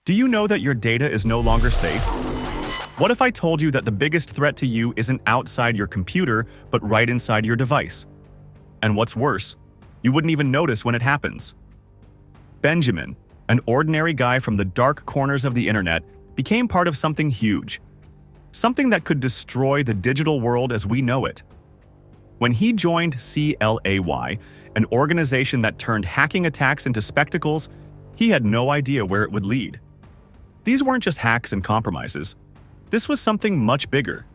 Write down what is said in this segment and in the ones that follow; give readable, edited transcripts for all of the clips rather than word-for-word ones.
Do you know that your data is no longer safe? What if I told you that the biggest threat to you isn't outside your computer, but right inside your device? And what's worse, you wouldn't even notice when it happens. Benjamin, an ordinary guy from the dark corners of the internet, became part of something huge. Something that could destroy the digital world as we know it. When he joined CLAY, an organization that turned hacking attacks into spectacles, he had no idea where it would lead. These weren't just hacks and compromises. This was something much bigger.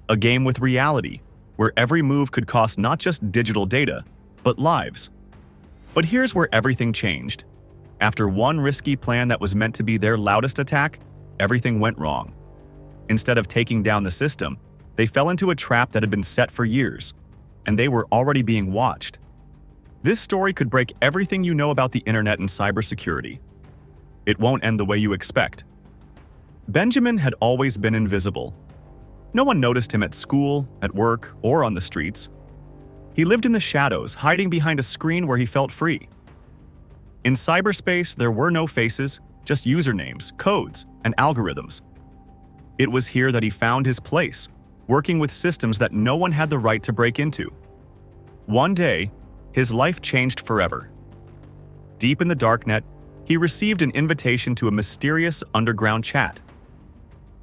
A game with reality, where every move could cost not just digital data, but lives. But here's where everything changed. After one risky plan that was meant to be their loudest attack, everything went wrong. Instead of taking down the system, they fell into a trap that had been set for years, and they were already being watched. This story could break everything you know about the internet and cybersecurity. It won't end the way you expect. Benjamin had always been invisible. No one noticed him at school, at work, or on the streets. He lived in the shadows, hiding behind a screen where he felt free. In cyberspace, there were no faces, just usernames, codes, and algorithms. It was here that he found his place, working with systems that no one had the right to break into. One day, his life changed forever. Deep in the darknet, he received an invitation to a mysterious underground chat.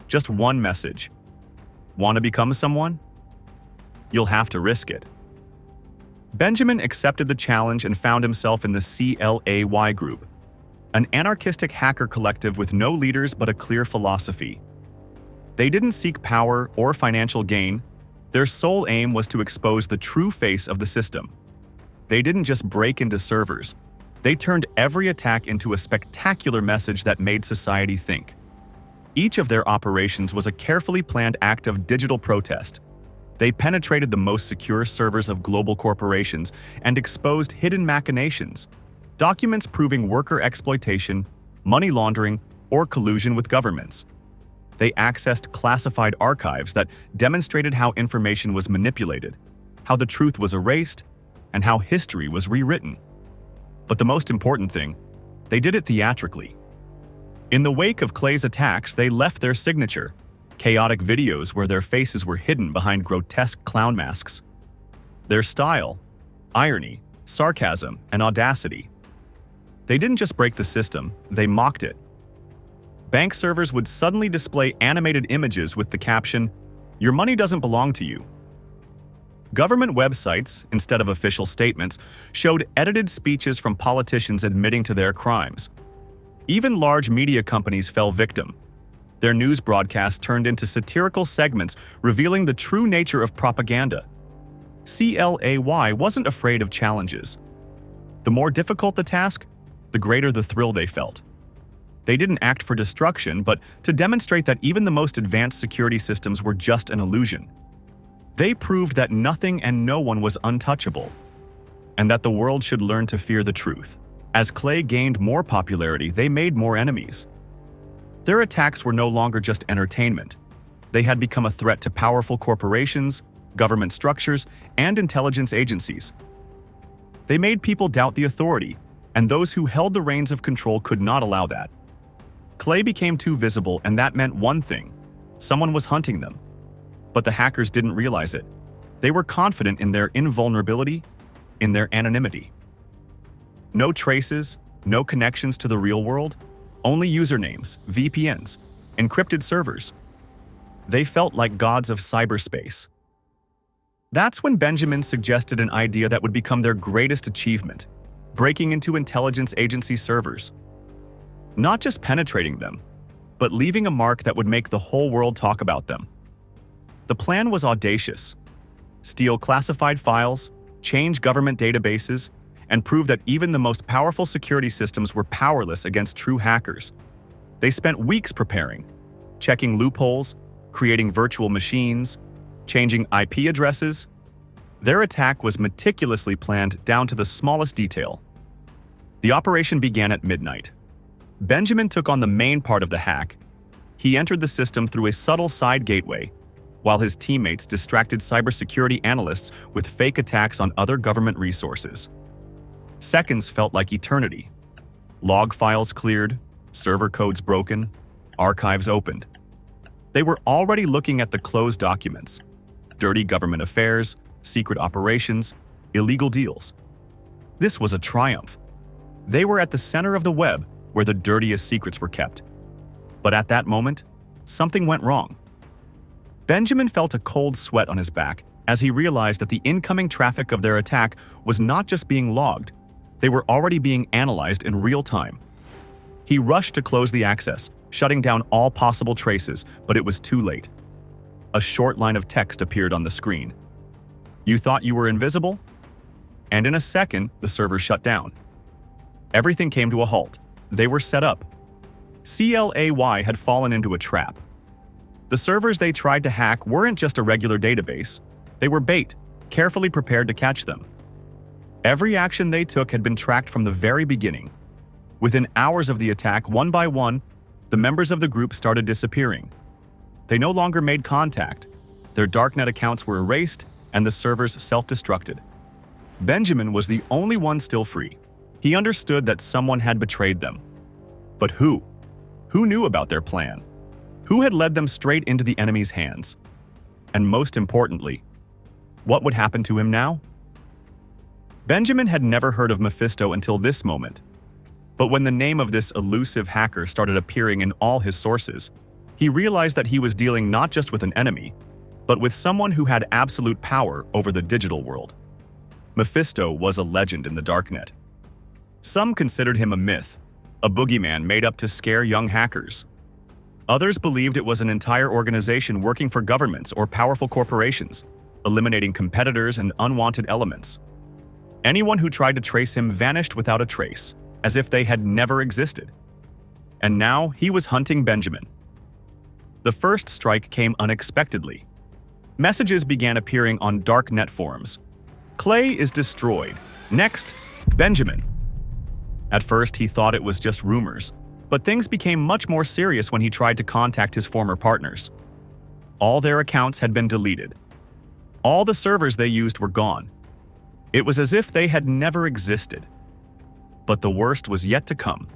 Just one message. Want to become someone? You'll have to risk it. Benjamin accepted the challenge and found himself in the CLAY group, an anarchistic hacker collective with no leaders but a clear philosophy. They didn't seek power or financial gain. Their sole aim was to expose the true face of the system. They didn't just break into servers. They turned every attack into a spectacular message that made society think. Each of their operations was a carefully planned act of digital protest. They penetrated the most secure servers of global corporations and exposed hidden machinations, documents proving worker exploitation, money laundering, or collusion with governments. They accessed classified archives that demonstrated how information was manipulated, how the truth was erased, and how history was rewritten. But the most important thing, they did it theatrically. In the wake of Clay's attacks, they left their signature, chaotic videos where their faces were hidden behind grotesque clown masks. Their style, irony, sarcasm, and audacity. They didn't just break the system, they mocked it. Bank servers would suddenly display animated images with the caption, "Your money doesn't belong to you." Government websites, instead of official statements, showed edited speeches from politicians admitting to their crimes. Even large media companies fell victim. Their news broadcasts turned into satirical segments revealing the true nature of propaganda. CLAY wasn't afraid of challenges. The more difficult the task, the greater the thrill they felt. They didn't act for destruction, but to demonstrate that even the most advanced security systems were just an illusion. They proved that nothing and no one was untouchable, and that the world should learn to fear the truth. As Clay gained more popularity, they made more enemies. Their attacks were no longer just entertainment. They had become a threat to powerful corporations, government structures, and intelligence agencies. They made people doubt the authority, and those who held the reins of control could not allow that. Clay became too visible, and that meant one thing: someone was hunting them. But the hackers didn't realize it. They were confident in their invulnerability, in their anonymity. No traces, no connections to the real world, only usernames, VPNs, encrypted servers. They felt like gods of cyberspace. That's when Benjamin suggested an idea that would become their greatest achievement: breaking into intelligence agency servers. Not just penetrating them, but leaving a mark that would make the whole world talk about them. The plan was audacious: steal classified files, change government databases, and prove that even the most powerful security systems were powerless against true hackers. They spent weeks preparing, checking loopholes, creating virtual machines, changing IP addresses. Their attack was meticulously planned down to the smallest detail. The operation began at midnight. Benjamin took on the main part of the hack. He entered the system through a subtle side gateway, while his teammates distracted cybersecurity analysts with fake attacks on other government resources. Seconds felt like eternity. Log files cleared, Server codes broken, archives opened. They were already looking at the closed documents. Dirty government affairs, secret operations, illegal deals. This was a triumph. They were at the center of the web where the dirtiest secrets were kept. But at that moment, something went wrong. Benjamin felt a cold sweat on his back as he realized that the incoming traffic of their attack was not just being logged, they were already being analyzed in real time. He rushed to close the access, shutting down all possible traces, but it was too late. A short line of text appeared on the screen. "You thought you were invisible?" And in a second, the server shut down. Everything came to a halt. They were set up. CLAY had fallen into a trap. The servers they tried to hack weren't just a regular database. They were bait, carefully prepared to catch them. Every action they took had been tracked from the very beginning. Within hours of the attack, one by one, the members of the group started disappearing. They no longer made contact. Their darknet accounts were erased, and the servers self-destructed. Benjamin was the only one still free. He understood that someone had betrayed them. But who? Who knew about their plan? Who had led them straight into the enemy's hands? And most importantly, what would happen to him now? Benjamin had never heard of Mephisto until this moment. But when the name of this elusive hacker started appearing in all his sources, he realized that he was dealing not just with an enemy, but with someone who had absolute power over the digital world. Mephisto was a legend in the darknet. Some considered him a myth, a boogeyman made up to scare young hackers. Others believed it was an entire organization working for governments or powerful corporations, eliminating competitors and unwanted elements. Anyone who tried to trace him vanished without a trace, as if they had never existed. And now he was hunting Benjamin. The first strike came unexpectedly. Messages began appearing on darknet forums. "Clay is destroyed. Next, Benjamin." At first, he thought it was just rumors, but things became much more serious when he tried to contact his former partners. All their accounts had been deleted. All the servers they used were gone. It was as if they had never existed. But the worst was yet to come.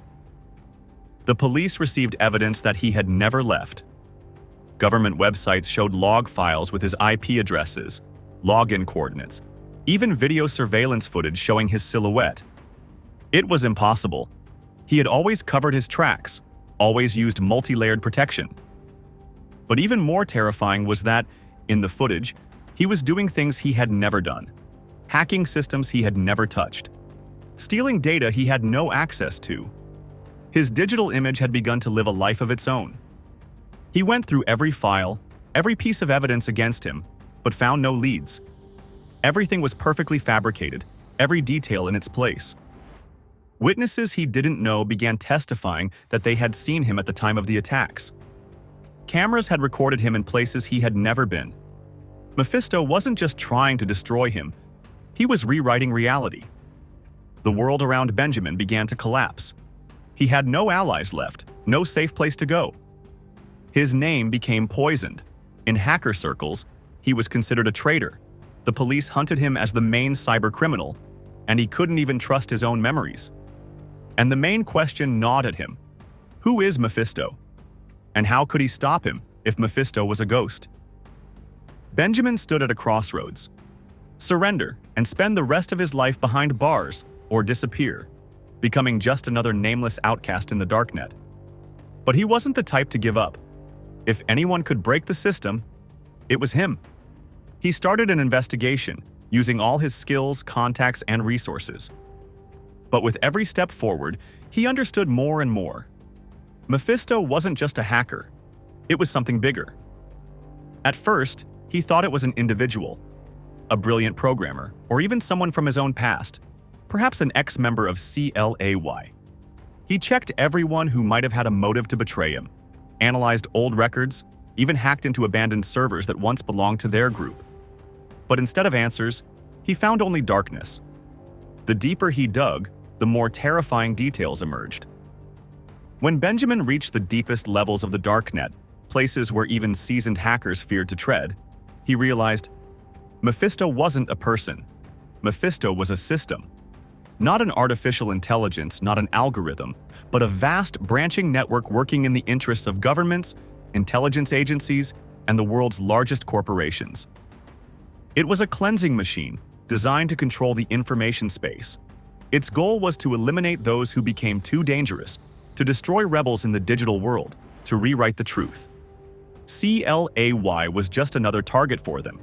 The police received evidence that he had never left. Government websites showed log files with his IP addresses, login coordinates, even video surveillance footage showing his silhouette. It was impossible. He had always covered his tracks, always used multi-layered protection. But even more terrifying was that, in the footage, he was doing things he had never done, hacking systems he had never touched, stealing data he had no access to. His digital image had begun to live a life of its own. He went through every file, every piece of evidence against him, but found no leads. Everything was perfectly fabricated, every detail in its place. Witnesses he didn't know began testifying that they had seen him at the time of the attacks. Cameras had recorded him in places he had never been. Mephisto wasn't just trying to destroy him, he was rewriting reality. The world around Benjamin began to collapse. He had no allies left, no safe place to go. His name became poisoned. In hacker circles, he was considered a traitor. The police hunted him as the main cybercriminal, and he couldn't even trust his own memories. And the main question gnawed at him: who is Mephisto? And how could he stop him if Mephisto was a ghost? Benjamin stood at a crossroads. Surrender and spend the rest of his life behind bars, or disappear, becoming just another nameless outcast in the darknet. But he wasn't the type to give up. If anyone could break the system, it was him. He started an investigation, using all his skills, contacts, and resources. But with every step forward, he understood more and more. Mephisto wasn't just a hacker. It was something bigger. At first, he thought it was an individual, a brilliant programmer, or even someone from his own past, perhaps an ex-member of CLAY. He checked everyone who might have had a motive to betray him, analyzed old records, even hacked into abandoned servers that once belonged to their group. But instead of answers, he found only darkness. The deeper he dug, the more terrifying details emerged. When Benjamin reached the deepest levels of the darknet, places where even seasoned hackers feared to tread, he realized Mephisto wasn't a person. Mephisto was a system. Not an artificial intelligence, not an algorithm, but a vast branching network working in the interests of governments, intelligence agencies, and the world's largest corporations. It was a cleansing machine designed to control the information space. Its goal was to eliminate those who became too dangerous, to destroy rebels in the digital world, to rewrite the truth. CLAY was just another target for them.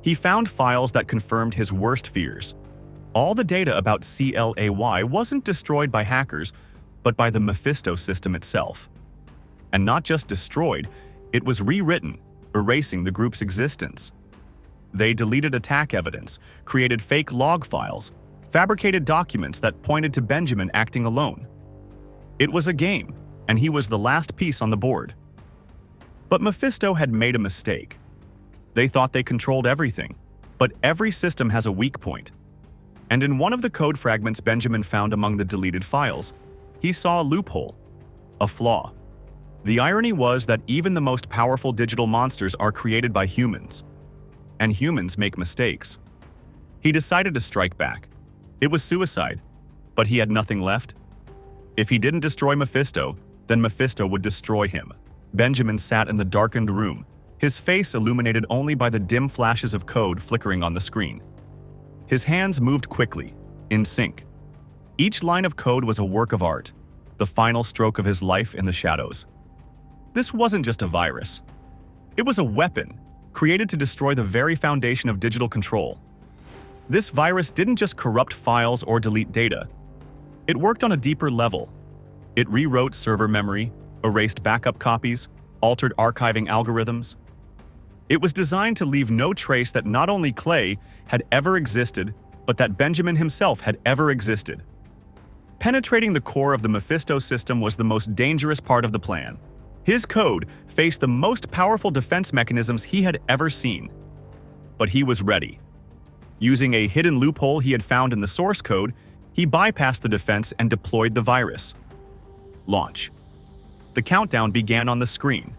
He found files that confirmed his worst fears. All the data about CLAY wasn't destroyed by hackers, but by the Mephisto system itself. And not just destroyed, it was rewritten, erasing the group's existence. They deleted attack evidence, created fake log files, fabricated documents that pointed to Benjamin acting alone. It was a game, and he was the last piece on the board. But Mephisto had made a mistake. They thought they controlled everything, but every system has a weak point. And in one of the code fragments Benjamin found among the deleted files, he saw a loophole, a flaw. The irony was that even the most powerful digital monsters are created by humans, and humans make mistakes. He decided to strike back. It was suicide, but he had nothing left. If he didn't destroy Mephisto, then Mephisto would destroy him. Benjamin sat in the darkened room, his face illuminated only by the dim flashes of code flickering on the screen. His hands moved quickly, in sync. Each line of code was a work of art, the final stroke of his life in the shadows. This wasn't just a virus. It was a weapon, created to destroy the very foundation of digital control. This virus didn't just corrupt files or delete data. It worked on a deeper level. It rewrote server memory, erased backup copies, altered archiving algorithms. It was designed to leave no trace that not only Clay had ever existed, but that Benjamin himself had ever existed. Penetrating the core of the Mephisto system was the most dangerous part of the plan. His code faced the most powerful defense mechanisms he had ever seen. But he was ready. Using a hidden loophole he had found in the source code, he bypassed the defense and deployed the virus. Launch. The countdown began on the screen.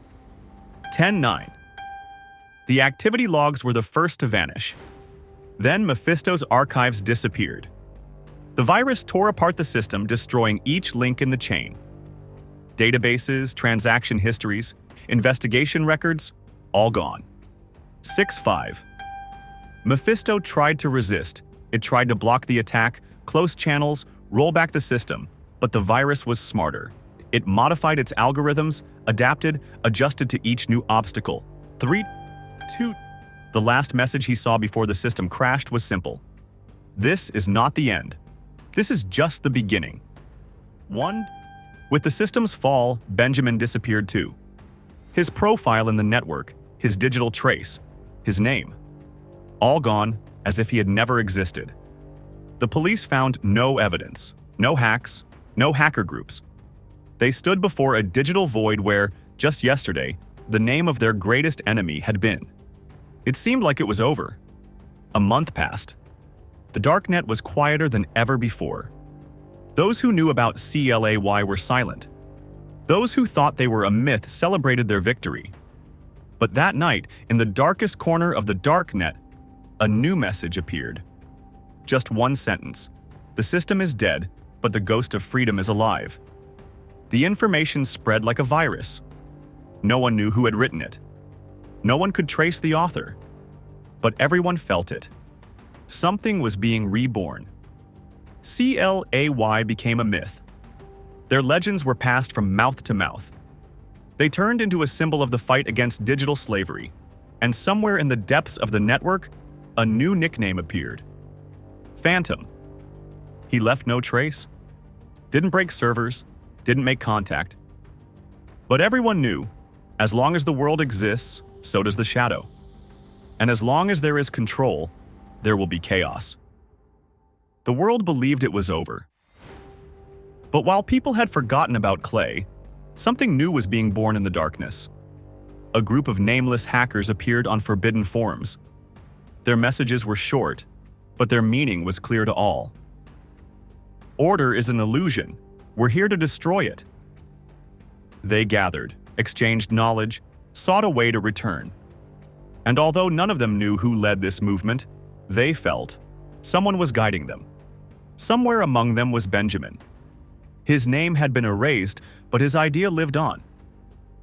10-9. The activity logs were the first to vanish. Then Mephisto's archives disappeared. The virus tore apart the system, destroying each link in the chain. Databases, transaction histories, investigation records, all gone. 6-5. Mephisto tried to resist. It tried to block the attack, close channels, roll back the system, but the virus was smarter. It modified its algorithms, adapted, adjusted to each new obstacle. 3-2. The last message he saw before the system crashed was simple. This is not the end. This is just the beginning. 1. With the system's fall, Benjamin disappeared too. His profile in the network, his digital trace, his name. All gone, as if he had never existed. The police found no evidence, no hacks, no hacker groups. They stood before a digital void where, just yesterday, the name of their greatest enemy had been. It seemed like it was over. A month passed. The darknet was quieter than ever before. Those who knew about CLAY were silent. Those who thought they were a myth celebrated their victory. But that night, in the darkest corner of the darknet, a new message appeared. Just one sentence. The system is dead, but the ghost of freedom is alive. The information spread like a virus. No one knew who had written it. No one could trace the author. But everyone felt it. Something was being reborn. CLAY became a myth. Their legends were passed from mouth to mouth. They turned into a symbol of the fight against digital slavery. And somewhere in the depths of the network, a new nickname appeared. Phantom. He left no trace, didn't break servers, didn't make contact. But everyone knew, as long as the world exists, so does the shadow. And as long as there is control, there will be chaos. The world believed it was over. But while people had forgotten about Clay, something new was being born in the darkness. A group of nameless hackers appeared on forbidden forums. Their messages were short, but their meaning was clear to all. Order is an illusion. We're here to destroy it. They gathered, exchanged knowledge, sought a way to return. And although none of them knew who led this movement, they felt someone was guiding them. Somewhere among them was Benjamin. His name had been erased, but his idea lived on.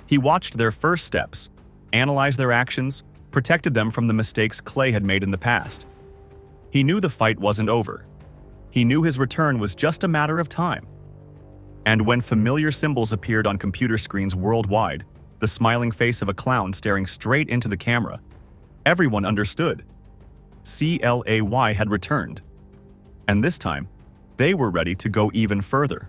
He watched their first steps, analyzed their actions, protected them from the mistakes Clay had made in the past. He knew the fight wasn't over. He knew his return was just a matter of time. And when familiar symbols appeared on computer screens worldwide, the smiling face of a clown staring straight into the camera, everyone understood. CLAY had returned. And this time, they were ready to go even further.